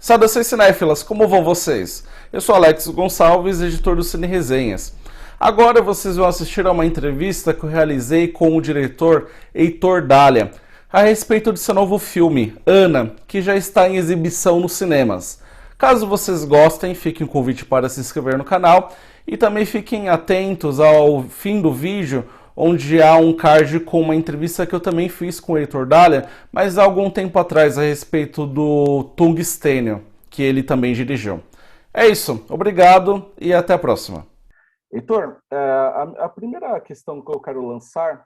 Saudações cinéfilas, como vão vocês? Eu sou Alex Gonçalves, editor do Cine Resenhas. Agora vocês vão assistir a uma entrevista que eu realizei com o diretor Heitor Dália a respeito de seu novo filme, Ana, que já está em exibição nos cinemas. Caso vocês gostem, fique um convite para se inscrever no canal e também fiquem atentos ao fim do vídeo, onde há um card com uma entrevista que eu também fiz com o Heitor Dália, mas há algum tempo atrás, a respeito do Tungstênio, que ele também dirigiu. É isso, obrigado e até a próxima. Heitor, a primeira questão que eu quero lançar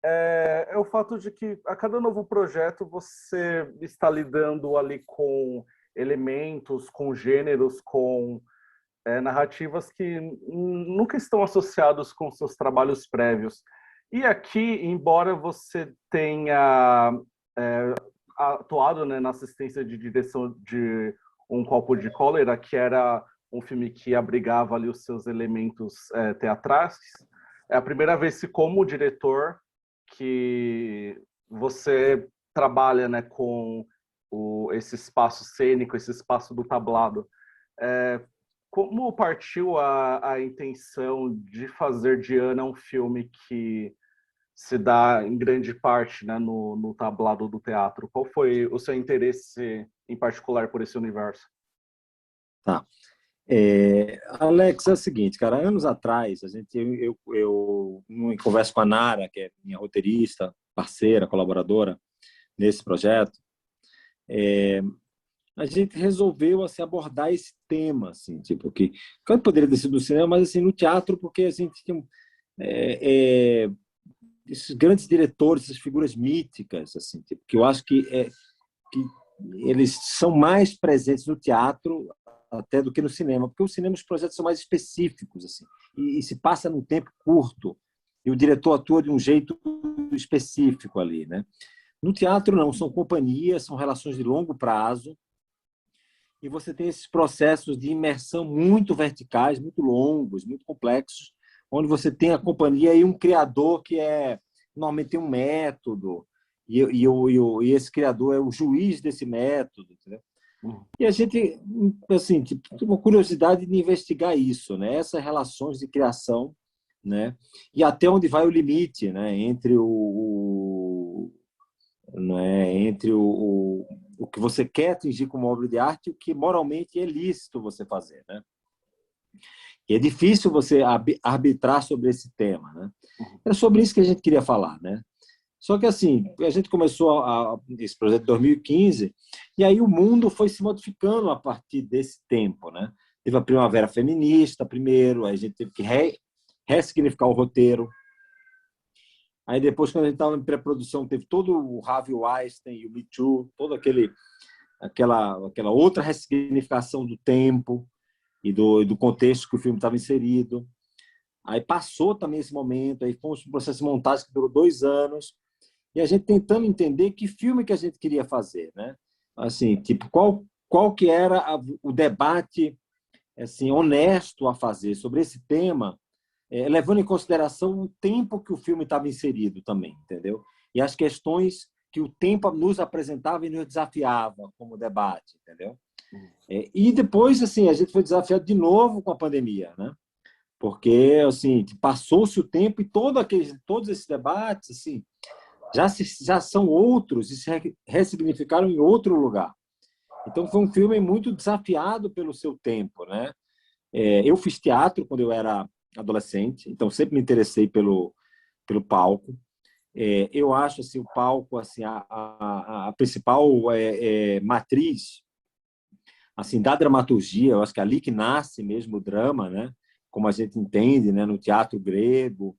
é o fato de que a cada novo projeto você está lidando ali com elementos, com gêneros, com narrativas que nunca estão associados com seus trabalhos prévios. E aqui, embora você tenha atuado, né, na assistência de direção de Um Copo de Cólera, que era um filme que abrigava ali os seus elementos teatrais, é a primeira vez que, como diretor, que você trabalha, né, com esse espaço cênico, esse espaço do tablado. Como partiu a intenção de fazer de Ana um filme que se dá em grande parte, né, no tablado do teatro? Qual foi o seu interesse em particular por esse universo? Tá. Alex, é o seguinte, cara, anos atrás, eu em conversa com a Nara, que é minha roteirista, parceira, colaboradora nesse projeto, a gente resolveu assim, abordar esse tema, assim, tipo, que claro, poderia ter sido no cinema, mas assim, no teatro, porque a gente tinha esses grandes diretores, essas figuras míticas, assim, tipo, que eu acho que eles são mais presentes no teatro até do que no cinema, porque o cinema os projetos são mais específicos, assim, e se passa num tempo curto, e o diretor atua de um jeito específico ali, né? No teatro não, são companhias, são relações de longo prazo, e você tem esses processos de imersão muito verticais, muito longos, muito complexos, onde você tem a companhia e um criador que normalmente tem um método, e esse criador é o juiz desse método, entendeu? E a gente, assim, tipo, tem uma curiosidade de investigar isso, né? Essas relações de criação, né? E até onde vai o limite, né? Entre o que você quer atingir como obra de arte e o que moralmente é lícito você fazer, né? E é difícil você arbitrar sobre esse tema, né? É sobre isso que a gente queria falar, né? Só que, assim, a gente começou esse projeto em 2015 e aí o mundo foi se modificando a partir desse tempo, né? Teve a primavera feminista primeiro, aí a gente teve que ressignificar o roteiro. Aí depois, quando a gente estava em pré-produção, teve todo o Harvey Weinstein e o Me Too, toda aquela outra ressignificação do tempo e do contexto que o filme estava inserido. Aí passou também esse momento, aí fomos para um processo de montagem que durou 2 anos, e a gente tentando entender que filme que a gente queria fazer, né? Assim, tipo, qual que era o debate assim, honesto a fazer sobre esse tema, levando em consideração o tempo que o filme estava inserido também, entendeu? E as questões que o tempo nos apresentava e nos desafiava como debate, entendeu? E depois, assim, a gente foi desafiado de novo com a pandemia, né? Porque, assim, passou-se o tempo e todos esses debates, assim, já são outros e se ressignificaram em outro lugar. Então, foi um filme muito desafiado pelo seu tempo, né? Eu fiz teatro quando eu era adolescente, então sempre me interessei pelo palco. Eu acho assim, o palco assim, a principal matriz assim, da dramaturgia, eu acho que é ali que nasce mesmo o drama, né? Como a gente entende, né? No teatro grego,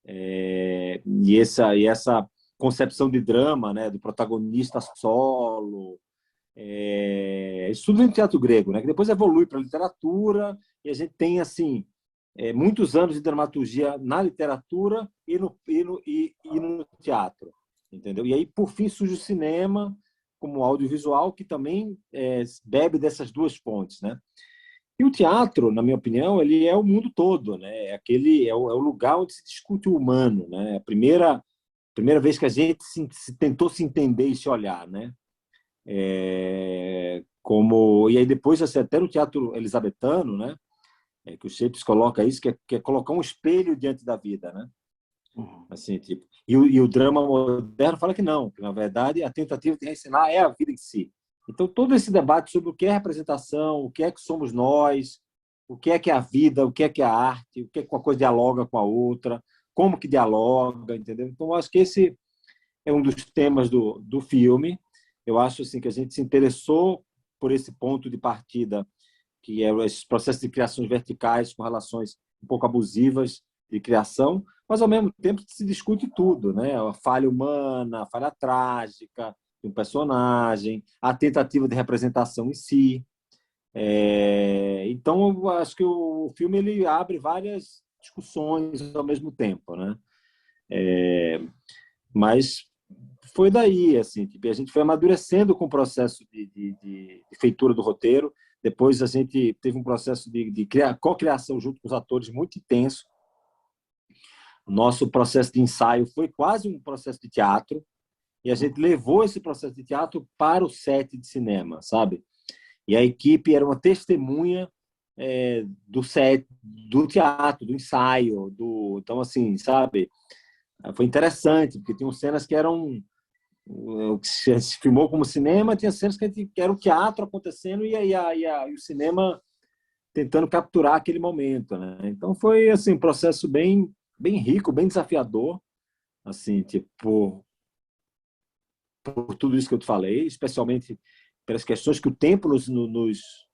e essa concepção de drama, né? Do protagonista solo, isso tudo vem do teatro grego, né? Que depois evolui para a literatura, e a gente tem assim muitos anos de dramaturgia na literatura e no teatro, entendeu? E aí, por fim, surge o cinema como audiovisual, que também bebe dessas duas fontes, né? E o teatro, na minha opinião, ele é o mundo todo, né? É o lugar onde se discute o humano, né? A primeira vez que a gente tentou se entender e se olhar, né? como... E aí depois, assim, até no teatro elizabetano, né? Que o Shakespeare coloca isso, que é colocar um espelho diante da vida, né? Assim, tipo, e o drama moderno fala que não, que na verdade a tentativa de ensinar é a vida em si. Então todo esse debate sobre o que é representação, o que é que somos nós, o que é a vida, o que é a arte, o que é que uma coisa dialoga com a outra, como que dialoga, entendeu? Então eu acho que esse é um dos temas do filme. Eu acho assim que a gente se interessou por esse ponto de partida, que é esses processos de criações verticais com relações um pouco abusivas de criação, mas ao mesmo tempo se discute tudo, né? A falha humana, a falha trágica de um personagem, a tentativa de representação em si. Então, eu acho que o filme ele abre várias discussões ao mesmo tempo, né? Mas foi daí, assim, tipo, a gente foi amadurecendo com o processo de feitura do roteiro. Depois a gente teve um processo de co-criação junto com os atores muito intenso. Nosso processo de ensaio foi quase um processo de teatro, e a gente levou esse processo de teatro para o set de cinema, sabe? E a equipe era uma testemunha do set, do teatro, do ensaio, então assim, sabe? Foi interessante, porque tinham cenas que eram que se filmou como cinema, tinha cenas que era o teatro acontecendo e o cinema tentando capturar aquele momento, né? Então foi assim um processo bem rico, bem desafiador, assim, tipo, por tudo isso que eu te falei, especialmente pelas questões que o tempo nos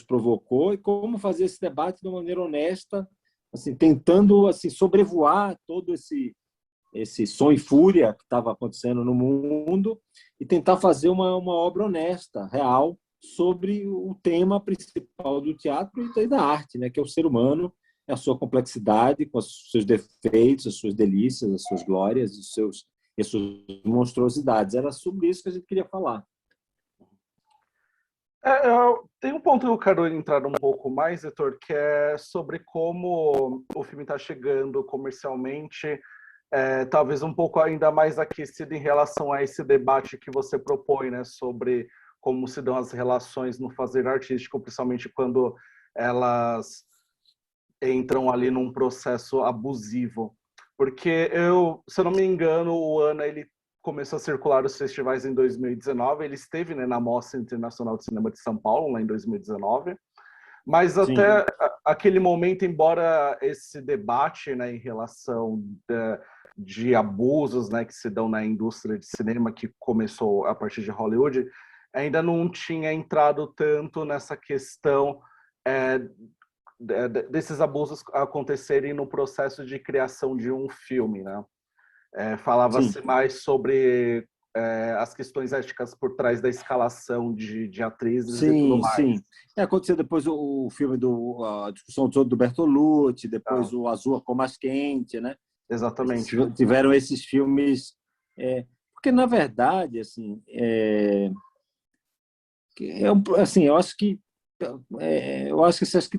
provocou, e como fazer esse debate de uma maneira honesta, assim, tentando assim sobrevoar todo esse som e fúria que estava acontecendo no mundo e tentar fazer uma obra honesta, real, sobre o tema principal do teatro e da arte, né, que é o ser humano, a sua complexidade, com os seus defeitos, as suas delícias, as suas glórias, as suas monstruosidades. Era sobre isso que a gente queria falar. Tem um ponto que eu quero entrar um pouco mais, Heitor, que é sobre como o filme está chegando comercialmente, talvez um pouco ainda mais aquecido em relação a esse debate que você propõe, né, sobre como se dão as relações no fazer artístico, principalmente quando elas entram ali num processo abusivo. Porque se eu não me engano, o Ana ele começou a circular os festivais em 2019, ele esteve, né, na Mostra Internacional de Cinema de São Paulo, lá em 2019, mas até aquele momento, embora esse debate, né, em relação de abusos, né, que se dão na indústria de cinema, que começou a partir de Hollywood, ainda não tinha entrado tanto nessa questão desses abusos acontecerem no processo de criação de um filme, né? Falava-se mais sobre as questões éticas por trás da escalação de atrizes e tudo mais. Sim. Aconteceu depois o filme a discussão do Bertolucci, depois o Azul a Cor Mais Quente, né? Exatamente. Tiveram esses filmes, porque na verdade, assim, assim, eu acho que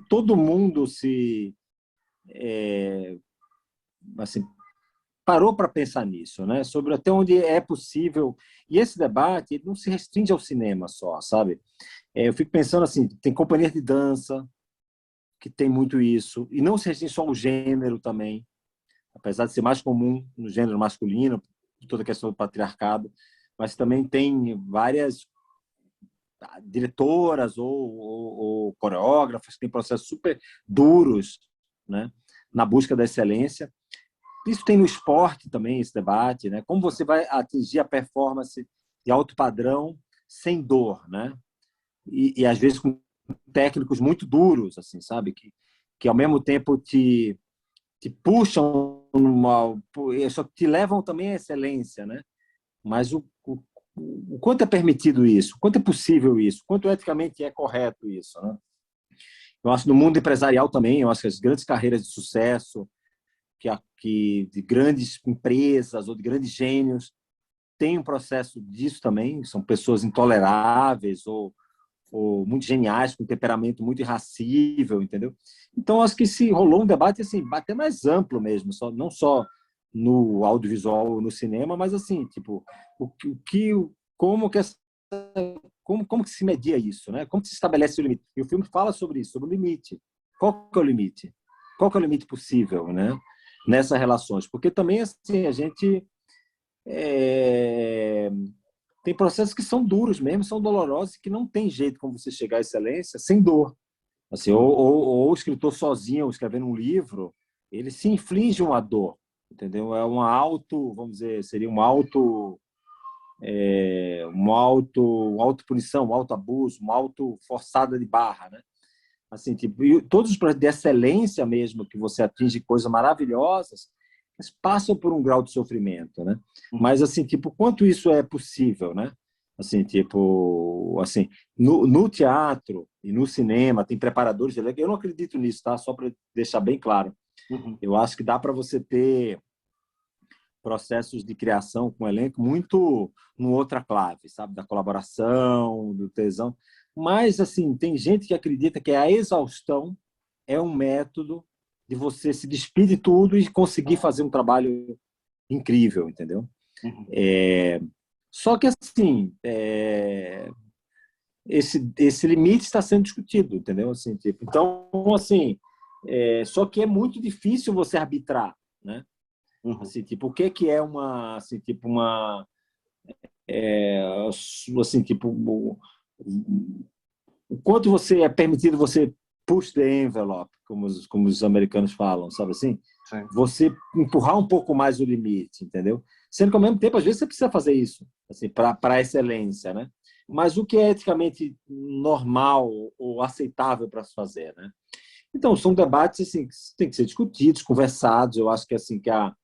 todo mundo assim, parou para pensar nisso, né? Sobre até onde é possível. E esse debate ele não se restringe ao cinema só, sabe? Eu fico pensando assim, tem companhias de dança que tem muito isso, e não se restringe só ao gênero também, apesar de ser mais comum no gênero masculino, toda a questão do patriarcado, mas também tem várias diretoras ou coreógrafas que têm processos super duros, né, na busca da excelência. Isso tem no esporte também, esse debate, né? Como você vai atingir a performance de alto padrão sem dor, né? E às vezes com técnicos muito duros, assim, sabe? Que ao mesmo tempo te puxam, só te levam também à excelência, né? Mas o quanto é permitido isso? Quanto é possível isso? Quanto eticamente é correto isso, né? Eu acho que no mundo empresarial também, eu acho que as grandes carreiras de sucesso, que de grandes empresas ou de grandes gênios tem um processo disso também, são pessoas intoleráveis ou muito geniais, com temperamento muito irracível, entendeu? Então, acho que se rolou um debate assim, até mais amplo mesmo, não só no audiovisual, no cinema, mas assim, tipo, como que essa como que se media isso, né? Como que se estabelece o limite? E o filme fala sobre isso, sobre o limite. Qual que é o limite? Qual que é o limite possível, né? Nessas relações? Porque também, assim, a gente tem processos que são duros mesmo, são dolorosos, que não tem jeito como você chegar à excelência sem dor. Assim, ou o escritor sozinho, escrevendo um livro, ele se inflige uma dor, entendeu? É uma vamos dizer, seria uma autopunição, um autoabuso, uma autoforçada de barra, né? Assim, tipo, e todos os projetos de excelência mesmo, que você atinge coisas maravilhosas, eles passam por um grau de sofrimento, né? Mas, assim, tipo, quanto isso é possível, né? Assim, tipo, assim, no teatro e no cinema tem preparadores de elenco. Eu não acredito nisso, tá? Só para deixar bem claro. Eu acho que dá para você ter processos de criação com elenco muito no outra clave, sabe? Da colaboração, do tesão. Mas, assim, tem gente que acredita que a exaustão é um método de você se despir de tudo e conseguir fazer um trabalho incrível, entendeu? Só que, assim, esse limite está sendo discutido, entendeu? Assim, tipo, então, assim, só que é muito difícil você arbitrar, né? Assim, tipo, o que é uma, assim, tipo, uma, assim, tipo, o quanto você é permitido você push the envelope, como os americanos falam, sabe assim? Sim. Você empurrar um pouco mais o limite, entendeu? Sendo que, ao mesmo tempo, às vezes você precisa fazer isso, assim, para a excelência, né? Mas o que é eticamente normal ou aceitável para se fazer, né? Então, são debates assim, que têm que ser discutidos, conversados. Eu acho que, assim, que a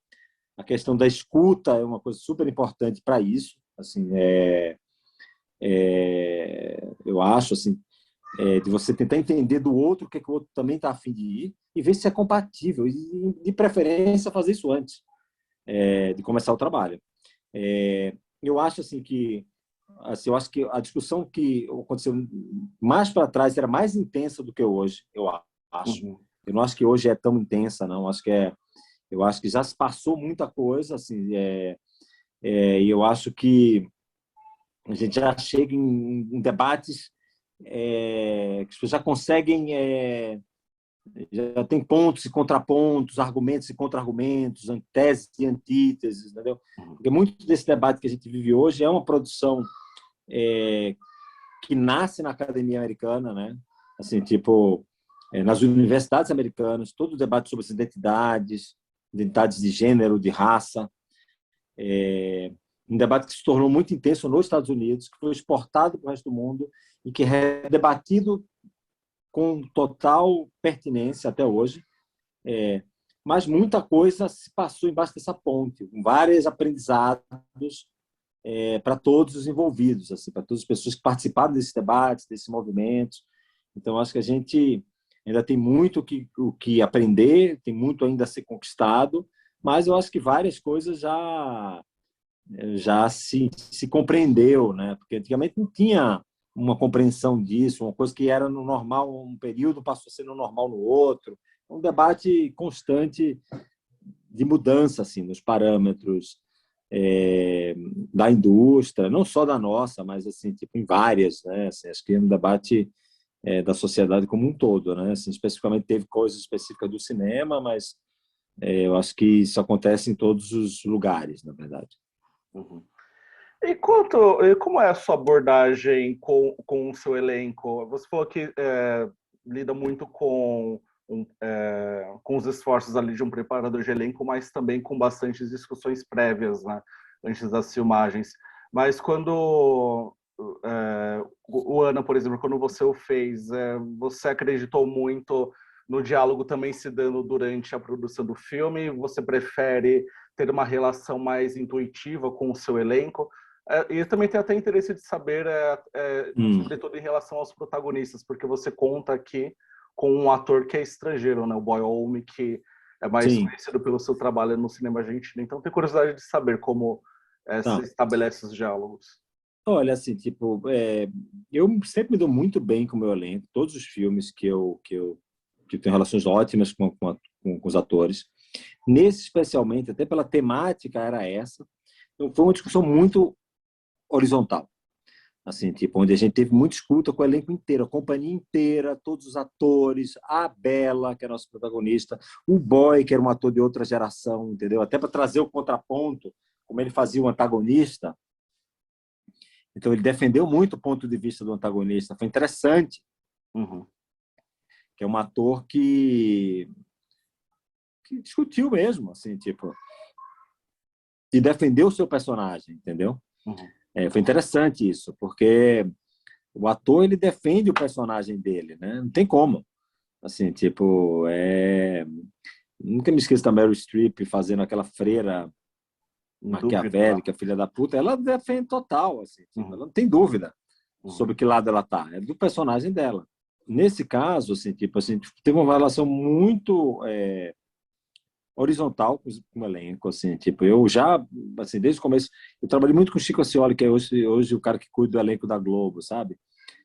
questão da escuta é uma coisa super importante para isso. Assim, eu acho, assim, de você tentar entender do outro o que o outro também está a fim de ir e ver se é compatível. E, de preferência, fazer isso antes de começar o trabalho. Eu acho assim que eu acho que a discussão que aconteceu mais para trás era mais intensa do que hoje, eu acho. Eu não acho que hoje é tão intensa, não. Eu acho que já se passou muita coisa, assim, e eu acho que a gente já chega em debates que as pessoas já conseguem, já tem pontos e contrapontos, argumentos e contra-argumentos, teses e antíteses, entendeu? Porque muito desse debate que a gente vive hoje é uma produção que nasce na academia americana, né? Assim, tipo, nas universidades americanas, todo o debate sobre as identidades de gênero, de raça, um debate que se tornou muito intenso nos Estados Unidos, que foi exportado para o resto do mundo e que é debatido com total pertinência até hoje. Mas muita coisa se passou embaixo dessa ponte, com vários aprendizados para todos os envolvidos, assim, para todas as pessoas que participaram desses debates, desses movimentos. Então, acho que a gente ainda tem muito o que aprender, tem muito ainda a ser conquistado, mas eu acho que várias coisas já se compreendeu, né? Porque antigamente não tinha uma compreensão disso, uma coisa que era no normal um período passou a ser no normal no outro. Um debate constante de mudança assim nos parâmetros da indústria, não só da nossa, mas assim tipo em várias, né? Assim, acho que é um debate da sociedade como um todo, né? Assim, especificamente teve coisas específicas do cinema, mas eu acho que isso acontece em todos os lugares, na verdade. E como é a sua abordagem com o seu elenco? Você falou que lida muito com os esforços ali de um preparador de elenco, mas também com bastantes discussões prévias, né, antes das filmagens. Mas quando o Ana, por exemplo, quando você o fez, você acreditou muito no diálogo também se dando durante a produção do filme? Você prefere ter uma relação mais intuitiva com o seu elenco? E também tem até interesse de saber, sobretudo em relação aos protagonistas, porque você conta aqui com um ator que é estrangeiro, né? O Boy Olmi, que é mais Sim. conhecido pelo seu trabalho no cinema argentino. Então, tenho curiosidade de saber como se estabelece os diálogos. Olha, assim, tipo, eu sempre me dou muito bem com o meu elenco. Todos os filmes que eu tenho relações ótimas com os atores. Nesse, especialmente, até pela temática era essa. Então, foi uma discussão muito horizontal. assim, tipo, onde a gente teve muita escuta com o elenco inteiro, a companhia inteira, todos os atores, a Bela, que é nosso protagonista, o Boy, que era um ator de outra geração, entendeu? Até para trazer o contraponto, como ele fazia o antagonista. Então, ele defendeu muito o ponto de vista do antagonista. Foi interessante. Que é um ator que discutiu mesmo, assim, tipo, e defendeu o seu personagem, entendeu? Foi interessante isso, porque o ator, ele defende o personagem dele, né? Não tem como. Assim, tipo, nunca me esqueço da Meryl Streep fazendo aquela freira maquiavélica, filha da puta. Ela defende total, assim, tipo, ela não tem dúvida sobre que lado ela tá. É do personagem dela. Nesse caso, assim, tipo, assim, teve uma relação muito horizontal com o elenco, assim, tipo, eu já, assim, desde o começo, eu trabalhei muito com o Chico Scioli, que é hoje o cara que cuida do elenco da Globo, sabe?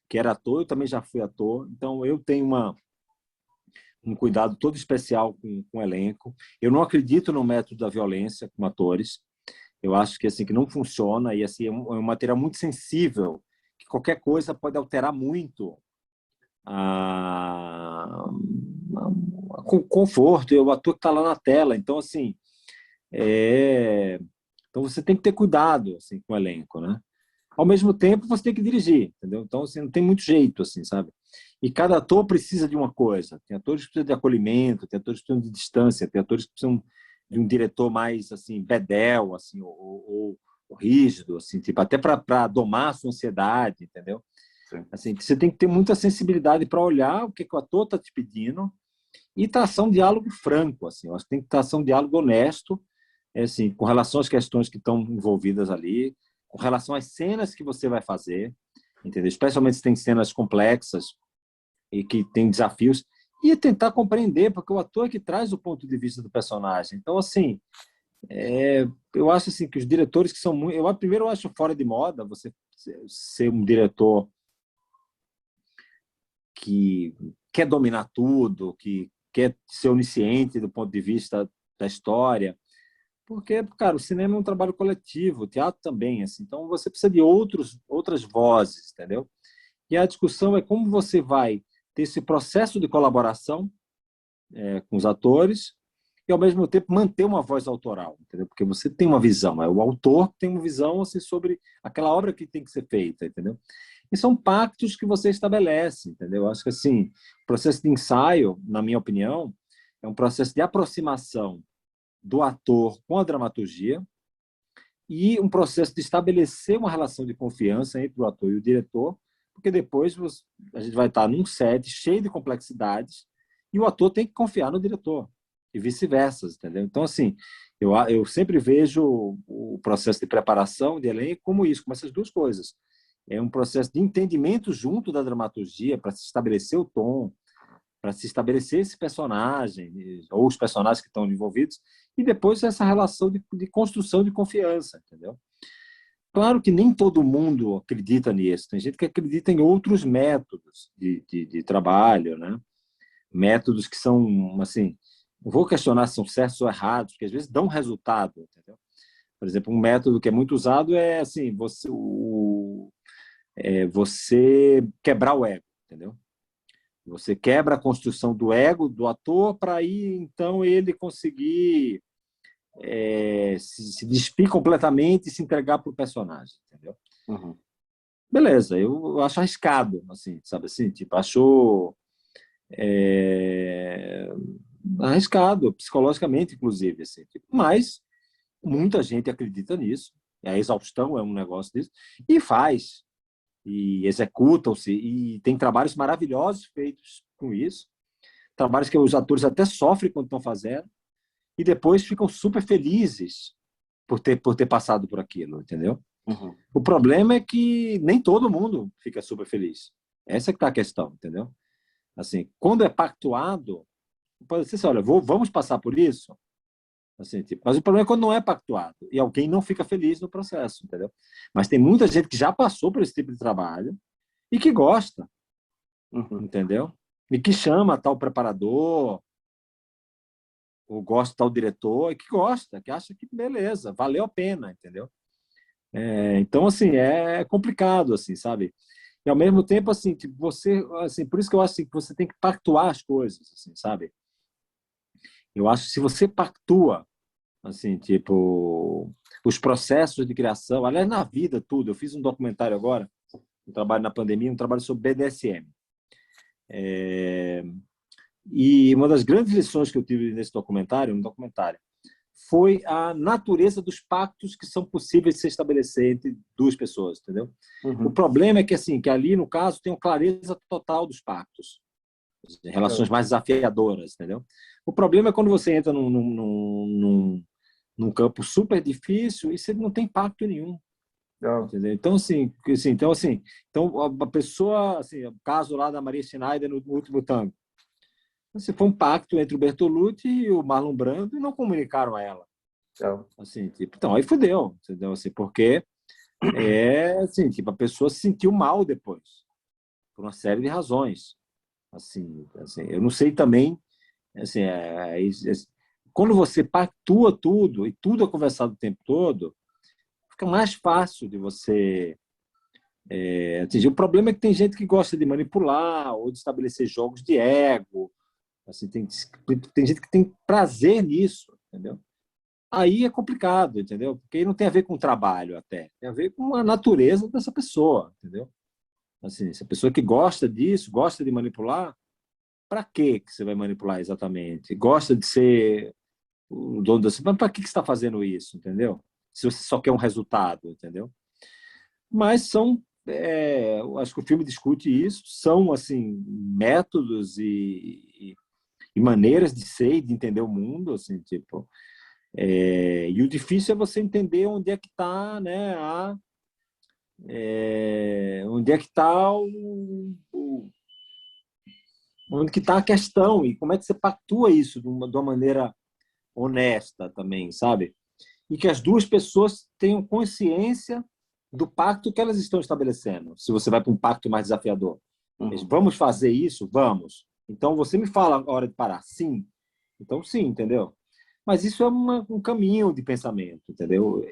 Que era ator, eu também já fui ator, então eu tenho um cuidado todo especial com o elenco. Eu não acredito no método da violência com atores. Eu acho que assim que não funciona e assim é um material muito sensível, que qualquer coisa pode alterar muito com o conforto e o ator que está lá na tela. Então assim, então você tem que ter cuidado assim com o elenco, né? Ao mesmo tempo você tem que dirigir, entendeu? Então assim, não tem muito jeito assim, sabe? E cada ator precisa de uma coisa. Tem atores que precisam de acolhimento, tem atores que precisam de distância, tem atores que precisam de um diretor mais assim bedel, assim, ou rígido, assim, tipo até para domar a sua ansiedade, entendeu? Sim. Assim, você tem que ter muita sensibilidade para olhar o que o ator está te pedindo e traçar um diálogo franco, assim. Eu acho que tem que traçar um diálogo honesto, assim, com relação às questões que estão envolvidas ali, com relação às cenas que você vai fazer, entendeu? Especialmente se tem cenas complexas e que tem desafios, e tentar compreender, porque o ator é que traz o ponto de vista do personagem. Então, assim, eu acho assim, que os diretores que são muito... Primeiro, eu acho fora de moda você ser um diretor que quer dominar tudo, que quer ser onisciente do ponto de vista da história, porque, cara, o cinema é um trabalho coletivo, o teatro também, assim, então você precisa de outras vozes, entendeu? E a discussão é como você vai ter esse processo de colaboração com os atores e, ao mesmo tempo, manter uma voz autoral, entendeu? Porque você tem uma visão, o autor tem uma visão assim, sobre aquela obra que tem que ser feita, entendeu? E são pactos que você estabelece, entendeu? Acho que, assim, o processo de ensaio, na minha opinião, é um processo de aproximação do ator com a dramaturgia e um processo de estabelecer uma relação de confiança entre o ator e o diretor, porque depois a gente vai estar num set cheio de complexidades e o ator tem que confiar no diretor e vice-versa, entendeu? Então, assim, eu sempre vejo o processo de preparação de elenco como isso, como essas duas coisas. É um processo de entendimento junto da dramaturgia para se estabelecer o tom, para se estabelecer esse personagem ou os personagens que estão envolvidos e depois essa relação de construção de confiança, entendeu? Claro que nem todo mundo acredita nisso. Tem gente que acredita em outros métodos de trabalho, né? Métodos que são, assim, não vou questionar se são certos ou errados, porque às vezes dão resultado, entendeu? Por exemplo, um método que é muito usado é assim, você quebrar o ego, entendeu? Você quebra a construção do ego do ator para aí, então, ele conseguir se despir completamente e se entregar para o personagem, entendeu? Beleza, eu acho arriscado, assim, sabe assim? Tipo, acho arriscado, psicologicamente, inclusive, assim. Tipo, mas muita gente acredita nisso, a exaustão é um negócio disso, e faz, e executam-se, e tem trabalhos maravilhosos feitos com isso, trabalhos que os atores até sofrem quando estão fazendo, e depois ficam super felizes por ter passado por aquilo, entendeu? O problema é que nem todo mundo fica super feliz. Essa é que tá a questão, entendeu? Assim, quando é pactuado, pode ser assim, olha, vamos passar por isso, assim, tipo, mas o problema é quando não é pactuado e alguém não fica feliz no processo, entendeu? Mas tem muita gente que já passou por esse tipo de trabalho e que gosta, entendeu? E que chama tal preparador, ou gosta tal diretor, e que gosta, que acha que beleza, valeu a pena, entendeu? Então, assim, é complicado, assim, sabe? E, ao mesmo tempo, assim, tipo, você, assim, por isso que eu acho assim, que você tem que pactuar as coisas, assim, sabe? Eu acho que se você pactua, assim, tipo, os processos de criação, aliás, na vida, tudo. Eu fiz um documentário agora, um trabalho na pandemia, um trabalho sobre BDSM. E uma das grandes lições que eu tive nesse documentário, foi a natureza dos pactos que são possíveis de se estabelecer entre duas pessoas, entendeu? O Uhum. problema é que, assim, que ali, no caso, tem uma clareza total dos pactos, relações mais desafiadoras, entendeu? O problema é quando você entra num campo super difícil e você não tem pacto nenhum, entendeu? Então, a pessoa, assim, o caso lá da Maria Schneider no último tango, assim, foi um pacto entre o Bertolucci e o Marlon Brando e não comunicaram a ela. Assim, tipo, então, aí fudeu, entendeu? Assim, porque assim, tipo, a pessoa se sentiu mal depois, por uma série de razões. Assim, eu não sei também, assim, quando você pactua tudo e tudo é conversado o tempo todo, fica mais fácil de você atingir. O problema é que tem gente que gosta de manipular ou de estabelecer jogos de ego. Assim, tem gente que tem prazer nisso, entendeu? Aí é complicado, entendeu? Porque aí não tem a ver com o trabalho até, tem a ver com a natureza dessa pessoa, entendeu? Assim, se a pessoa que gosta disso, gosta de manipular, para que você vai manipular exatamente? Gosta de ser o dono da... Mas para que você está fazendo isso, entendeu? Se você só quer um resultado, entendeu? Mas eu acho que o filme discute isso, são, assim, métodos e maneiras de ser e de entender o mundo, assim, tipo... e o difícil é você entender onde é que está, né, onde é que está onde que está a questão e como é que você pactua isso de uma maneira honesta também, sabe? E que as duas pessoas tenham consciência do pacto que elas estão estabelecendo. Se você vai para um pacto mais desafiador, vamos fazer isso? Vamos. Então você me fala a hora de parar. Sim. Então sim, entendeu? Mas isso é um caminho de pensamento, entendeu?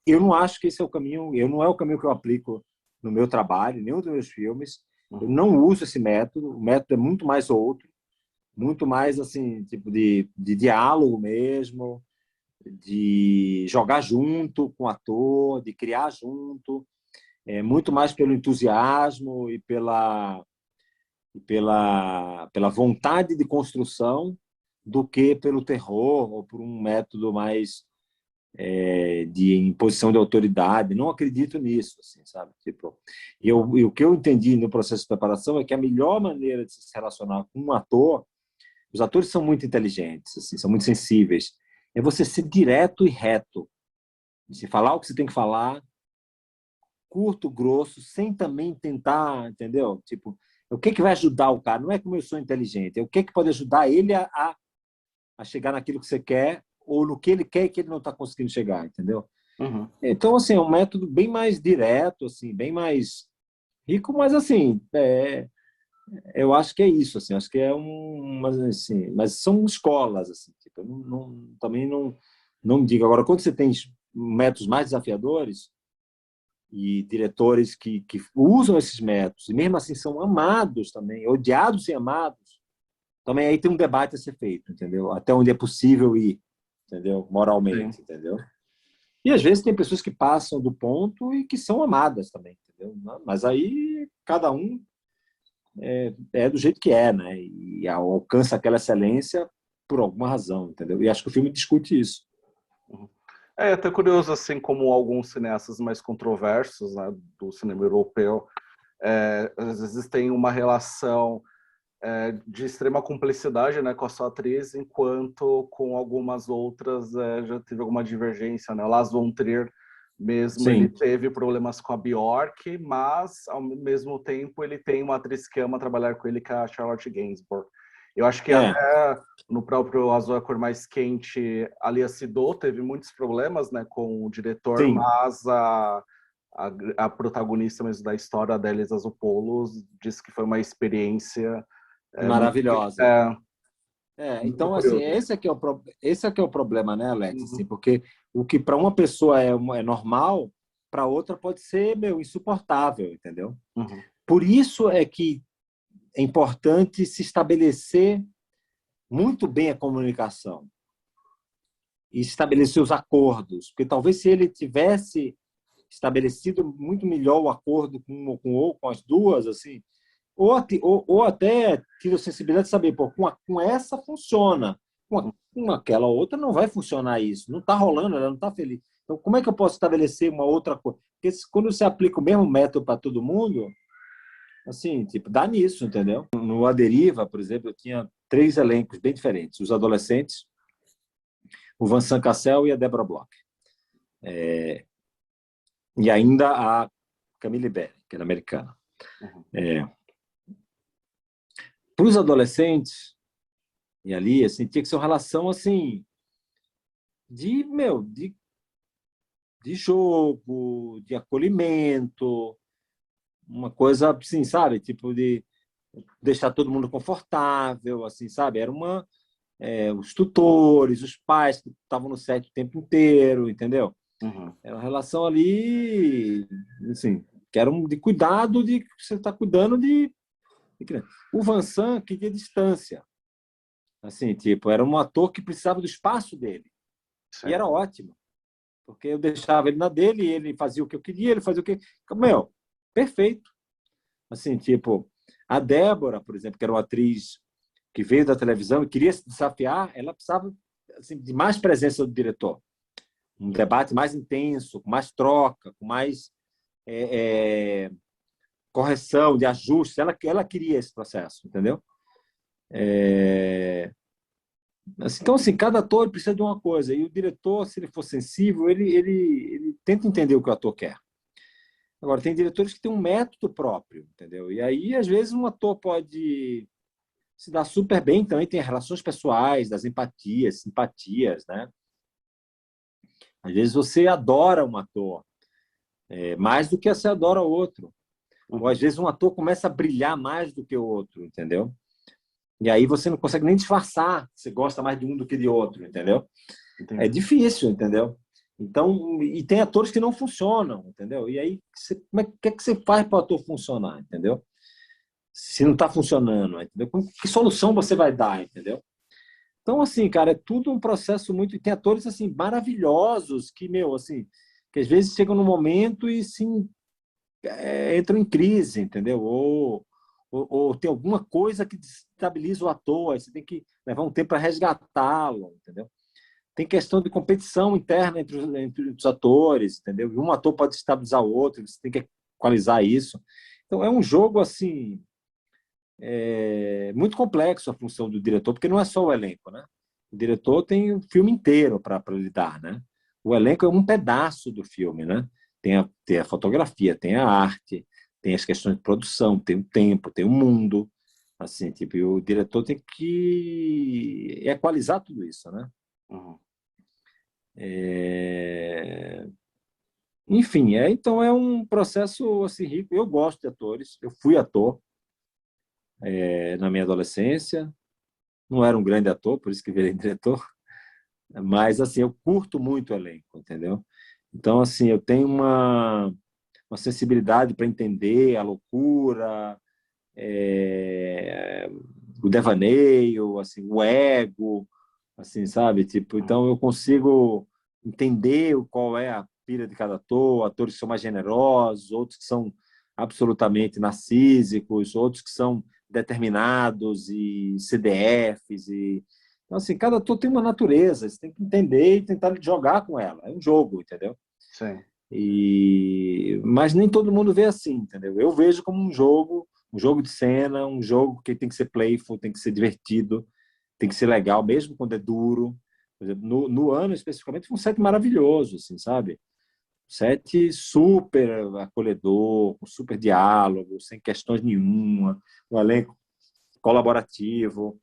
Eu não acho que esse é o caminho, não é o caminho que eu aplico no meu trabalho, nenhum dos meus filmes. Eu não uso esse método, o método é muito mais outro, muito mais assim, tipo de diálogo mesmo, de jogar junto com o ator, de criar junto, muito mais pelo entusiasmo e pela vontade de construção do que pelo terror ou por um método mais de imposição de autoridade. Não acredito nisso, assim, sabe? Tipo, e o que eu entendi no processo de preparação é que a melhor maneira de se relacionar com um ator, os atores são muito inteligentes, assim, são muito sensíveis, é você ser direto e reto, se falar o que você tem que falar, curto, grosso, sem também tentar, entendeu? Tipo, o que vai ajudar o cara? Não é como eu sou inteligente, é o que pode ajudar ele a chegar naquilo que você quer ou no que ele quer e que ele não está conseguindo chegar, entendeu? Uhum. Então, assim, é um método bem mais direto, assim, bem mais rico, mas, assim, eu acho que é isso, assim, acho que mas são escolas, assim, tipo, também não me digo. Agora, quando você tem métodos mais desafiadores e diretores que usam esses métodos, e mesmo assim são amados também, odiados e amados, também aí tem um debate a ser feito, entendeu? Até onde é possível ir, entendeu? Moralmente, Sim. entendeu? E às vezes tem pessoas que passam do ponto e que são amadas também, entendeu? Mas aí cada um é do jeito que é, né? E alcança aquela excelência por alguma razão, entendeu? E acho que o filme discute isso. Uhum. É até curioso, assim, como alguns cineastas mais controversos, né, do cinema europeu, às vezes tem uma relação de extrema cumplicidade, né, com a sua atriz, enquanto com algumas outras já teve alguma divergência, né? Lars von Trier mesmo, ele Sim. teve problemas com a Bjork, mas ao mesmo tempo ele tem uma atriz que ama trabalhar com ele, que é a Charlotte Gainsbourg. Eu acho que até no próprio Azul é a Cor Mais Quente, a Lia Seydoux teve muitos problemas, né, com o diretor, Sim. mas a protagonista mesmo da história, a Delis Azopoulos, disse que foi uma experiência Maravilhosa. muito Então, assim, curioso. esse é que é o problema, né, Alex? Uhum. Assim, porque o que para uma pessoa é normal, para outra pode ser, insuportável, entendeu? Uhum. Por isso é que é importante se estabelecer muito bem a comunicação e estabelecer os acordos, porque talvez se ele tivesse estabelecido muito melhor o acordo com as duas, assim, ou até tido a sensibilidade de saber, pô, com essa funciona, com aquela outra não vai funcionar isso, não está rolando, ela não está feliz. Então, como é que eu posso estabelecer uma outra coisa? Porque quando você aplica o mesmo método para todo mundo, assim, tipo, dá nisso, entendeu? No A Deriva, por exemplo, eu tinha 3 elencos bem diferentes. Os adolescentes, o Vincent Cassel e a Deborah Bloch. E ainda a Camille Berry, que era americana. Uhum. Para os adolescentes, e ali, assim, tinha que ser uma relação, assim, de jogo, de acolhimento, uma coisa assim, sabe? Tipo, de deixar todo mundo confortável, assim, sabe? Era os tutores, os pais que estavam no set o tempo inteiro, entendeu? Uhum. Era uma relação ali, assim, que era de cuidado de que você está cuidando de criança. O Vincent queria distância. Assim, tipo, era um ator que precisava do espaço dele. Sim. E era ótimo. Porque eu deixava ele na dele, ele fazia o que eu queria, ele fazia o que... Perfeito. Assim, tipo, a Débora, por exemplo, que era uma atriz que veio da televisão e queria se desafiar, ela precisava, assim, de mais presença do diretor. Um debate mais intenso, com mais troca, com mais correção, de ajuste. Ela queria esse processo, entendeu? Então, assim, cada ator precisa de uma coisa. E o diretor, se ele for sensível, ele tenta entender o que o ator quer. Agora, tem diretores que têm um método próprio, entendeu? E aí, às vezes, um ator pode se dar super bem, também tem relações pessoais, das empatias, simpatias, né? Às vezes você adora um ator mais do que você adora outro. Ou às vezes um ator começa a brilhar mais do que o outro, entendeu? E aí você não consegue nem disfarçar se você gosta mais de um do que de outro, entendeu? Entendi. É difícil, entendeu? Então, e tem atores que não funcionam, entendeu? E aí, como é que você faz para o ator funcionar, entendeu? Se não está funcionando, entendeu? Que solução você vai dar, entendeu? Então, assim, cara, é tudo um processo muito... E tem atores, assim, maravilhosos que, assim, que às vezes chegam num momento e, sim, entram em crise, entendeu? Ou tem alguma coisa que desestabiliza o ator, aí você tem que levar um tempo para resgatá-lo, entendeu? Tem questão de competição interna entre os atores, entendeu? E um ator pode estabilizar o outro, você tem que equalizar isso. Então, é um jogo, assim, muito complexo a função do diretor, porque não é só o elenco, né? O diretor tem o filme inteiro para lidar, né? O elenco é um pedaço do filme, né? Tem a fotografia, tem a arte, tem as questões de produção, tem o tempo, tem o mundo, assim, tipo, e o diretor tem que equalizar tudo isso, né? Uhum. Enfim, então é um processo assim rico. Eu gosto de atores, eu fui ator na minha adolescência, não era um grande ator, por isso que virei diretor, mas assim, eu curto muito o elenco, entendeu? Então, assim, eu tenho uma sensibilidade para entender a loucura, o devaneio, assim, o ego, assim, sabe? Tipo, então eu consigo entender qual é a pira de cada ator, atores que são mais generosos, outros que são absolutamente narcísicos, outros que são determinados e CDFs e então, assim, cada ator tem uma natureza, você tem que entender e tentar jogar com ela. É um jogo, entendeu? Sim. Mas nem todo mundo vê assim, entendeu? Eu vejo como um jogo de cena, um jogo que tem que ser playful, tem que ser divertido, tem que ser legal, mesmo quando é duro. Por exemplo, no ano, especificamente, foi um set maravilhoso, assim, sabe? Um set super acolhedor, com super diálogo, sem questões nenhuma, um elenco colaborativo,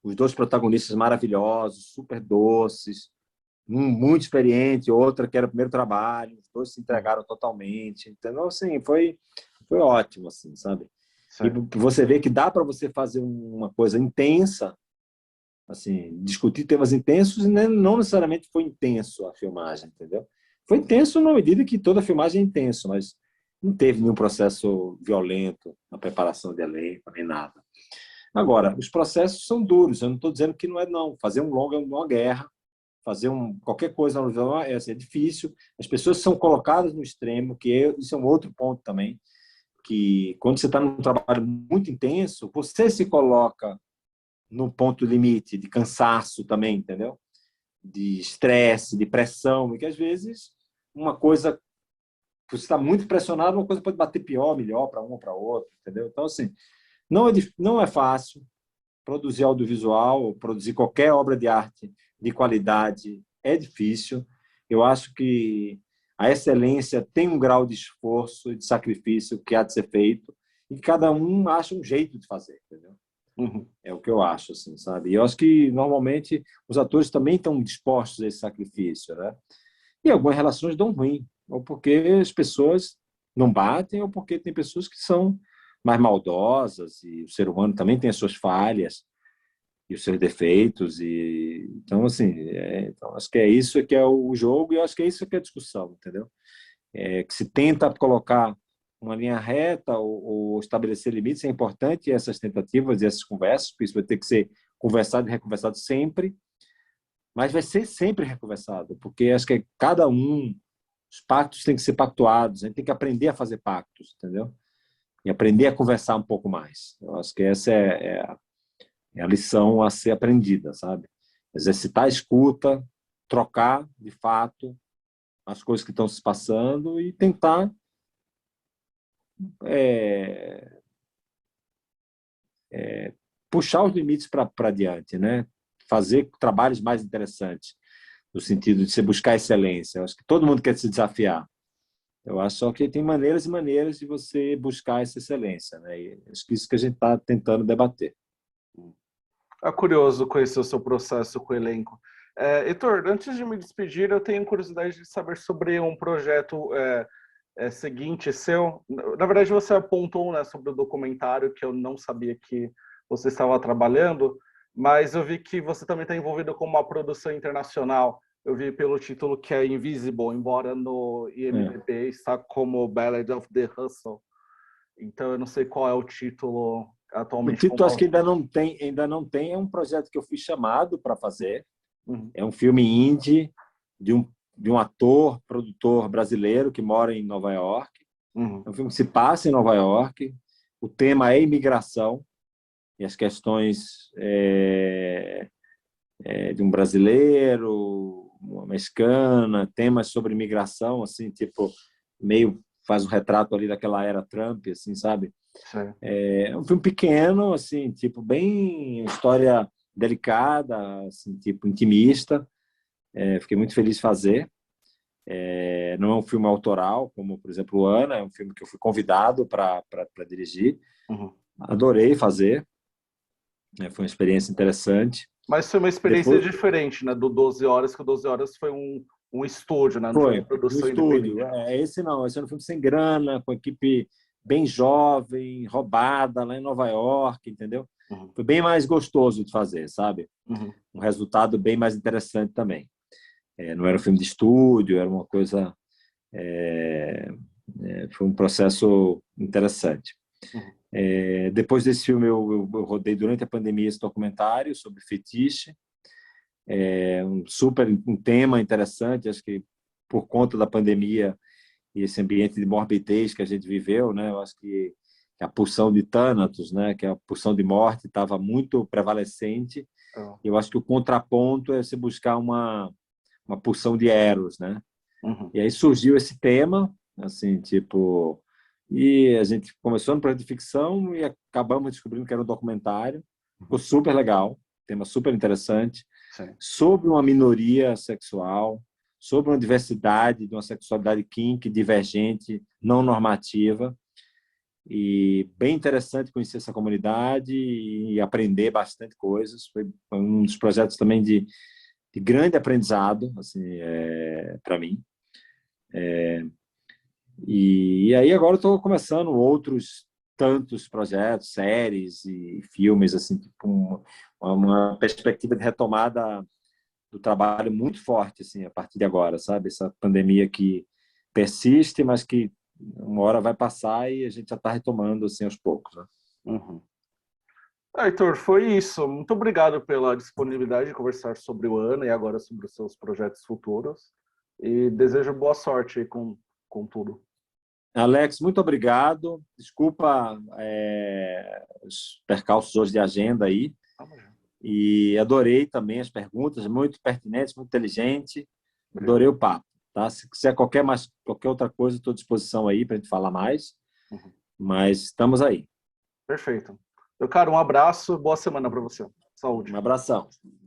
os 2 protagonistas maravilhosos, super doces, um muito experiente, outra que era o primeiro trabalho, os 2 se entregaram totalmente. Então, assim, foi ótimo, assim, sabe? Sim. E você vê que dá para você fazer uma coisa intensa, assim, discutir temas intensos, e não necessariamente foi intenso a filmagem, entendeu? Foi intenso na medida que toda filmagem é intenso, mas não teve nenhum processo violento na preparação de elenco, nem nada. Agora, os processos são duros, eu não estou dizendo que não é não. Fazer um longa é uma guerra, fazer qualquer coisa é difícil. As pessoas são colocadas no extremo, isso é um outro ponto também, que quando você está num trabalho muito intenso, você se coloca no ponto limite de cansaço também, entendeu? De estresse, de pressão, e que às vezes uma coisa, você está muito pressionado, uma coisa pode bater pior, melhor para um ou para outro, entendeu? Então, assim, não é fácil produzir audiovisual, produzir qualquer obra de arte de qualidade, é difícil. Eu acho que a excelência tem um grau de esforço e de sacrifício que há de ser feito, e cada um acha um jeito de fazer, entendeu? É o que eu acho, assim, sabe? E eu acho que, normalmente, os atores também estão dispostos a esse sacrifício, né? E algumas relações dão ruim, ou porque as pessoas não batem, ou porque tem pessoas que são mais maldosas, e o ser humano também tem as suas falhas e os seus defeitos. Então, assim, então, acho que é isso que é o jogo, e eu acho que é isso que é a discussão, entendeu? Que se tenta colocar uma linha reta ou estabelecer limites, é importante essas tentativas e essas conversas, porque isso vai ter que ser conversado e reconversado sempre, mas vai ser sempre reconversado, porque acho que os pactos têm que ser pactuados, a gente tem que aprender a fazer pactos, entendeu? E aprender a conversar um pouco mais. Eu acho que essa é a lição a ser aprendida, sabe? Exercitar a escuta, trocar, de fato, as coisas que estão se passando e tentar puxar os limites para diante, né? Fazer trabalhos mais interessantes, no sentido de você buscar excelência. Eu acho que todo mundo quer se desafiar. Eu acho só que tem maneiras e maneiras de você buscar essa excelência, né? E acho que isso que a gente está tentando debater. É curioso conhecer o seu processo com o elenco. Heitor, antes de me despedir, eu tenho curiosidade de saber sobre um projeto seguinte seu. Na verdade, você apontou, né, sobre o documentário que eu não sabia que você estava trabalhando, mas eu vi que você também está envolvido com uma produção internacional. Eu vi pelo título que é Invisible, embora no IMDb está como Ballad of the Hustle. Então eu não sei qual é o título O atualmente. título acho que ainda não tem, é um projeto que eu fui chamado para fazer. Uhum. É um filme indie de um ator, produtor brasileiro que mora em Nova York. Uhum. É um filme que se passa em Nova York. O tema é imigração e as questões de um brasileiro, uma mexicana, temas sobre imigração, assim, tipo, meio faz um retrato ali daquela era Trump, assim, sabe? Sim. É um filme pequeno, assim, tipo, bem história delicada, assim, tipo, intimista. Fiquei muito feliz de fazer. Não é um filme autoral, como, por exemplo, o Ana, é um filme que eu fui convidado para dirigir. Uhum. Adorei fazer. Foi uma experiência interessante. Mas foi uma experiência Depois, diferente, né? Do 12 Horas, que o 12 Horas foi um estúdio, né? Não foi uma no produção estúdio. independente. Esse não, esse era um filme sem grana, com equipe bem jovem, roubada, lá em Nova York, entendeu? Uhum. Foi bem mais gostoso de fazer, sabe? Uhum. Um resultado bem mais interessante também. Não era um filme de estúdio, era uma coisa... foi um processo interessante. Uhum. Depois desse filme, eu rodei durante a pandemia esse documentário sobre fetiche. Um tema interessante, acho que por conta da pandemia e esse ambiente de morbidez que a gente viveu, né? Eu acho que a pulsão de Thanatos, né? Que é a pulsão de morte, estava muito prevalecente. Eu acho que o contraponto é você buscar uma pulsão de Eros, né? Uhum. E aí surgiu esse tema, assim, tipo, e a gente começou no projeto de ficção e acabamos descobrindo que era um documentário. Ficou super legal, tema super interessante, Sim. sobre uma minoria sexual, sobre uma diversidade de uma sexualidade kink, divergente, não normativa. E bem interessante conhecer essa comunidade e aprender bastante coisas. Foi um dos projetos também de grande aprendizado, assim, para mim. E aí agora estou começando outros tantos projetos, séries e filmes, assim, tipo uma perspectiva de retomada do trabalho muito forte, assim, a partir de agora, sabe? Essa pandemia que persiste, mas que uma hora vai passar e a gente já está retomando, assim, aos poucos, né? Uhum. Heitor, foi isso. Muito obrigado pela disponibilidade de conversar sobre o ano e agora sobre os seus projetos futuros. E desejo boa sorte aí com tudo. Alex, muito obrigado. Desculpa os percalços hoje de agenda aí. E adorei também as perguntas, muito pertinentes, muito inteligente. Adorei o papo. Tá? Se quiser qualquer outra coisa, estou à disposição aí para a gente falar mais. Uhum. Mas estamos aí. Perfeito. Meu caro, um abraço, boa semana para você. Saúde. Um abração.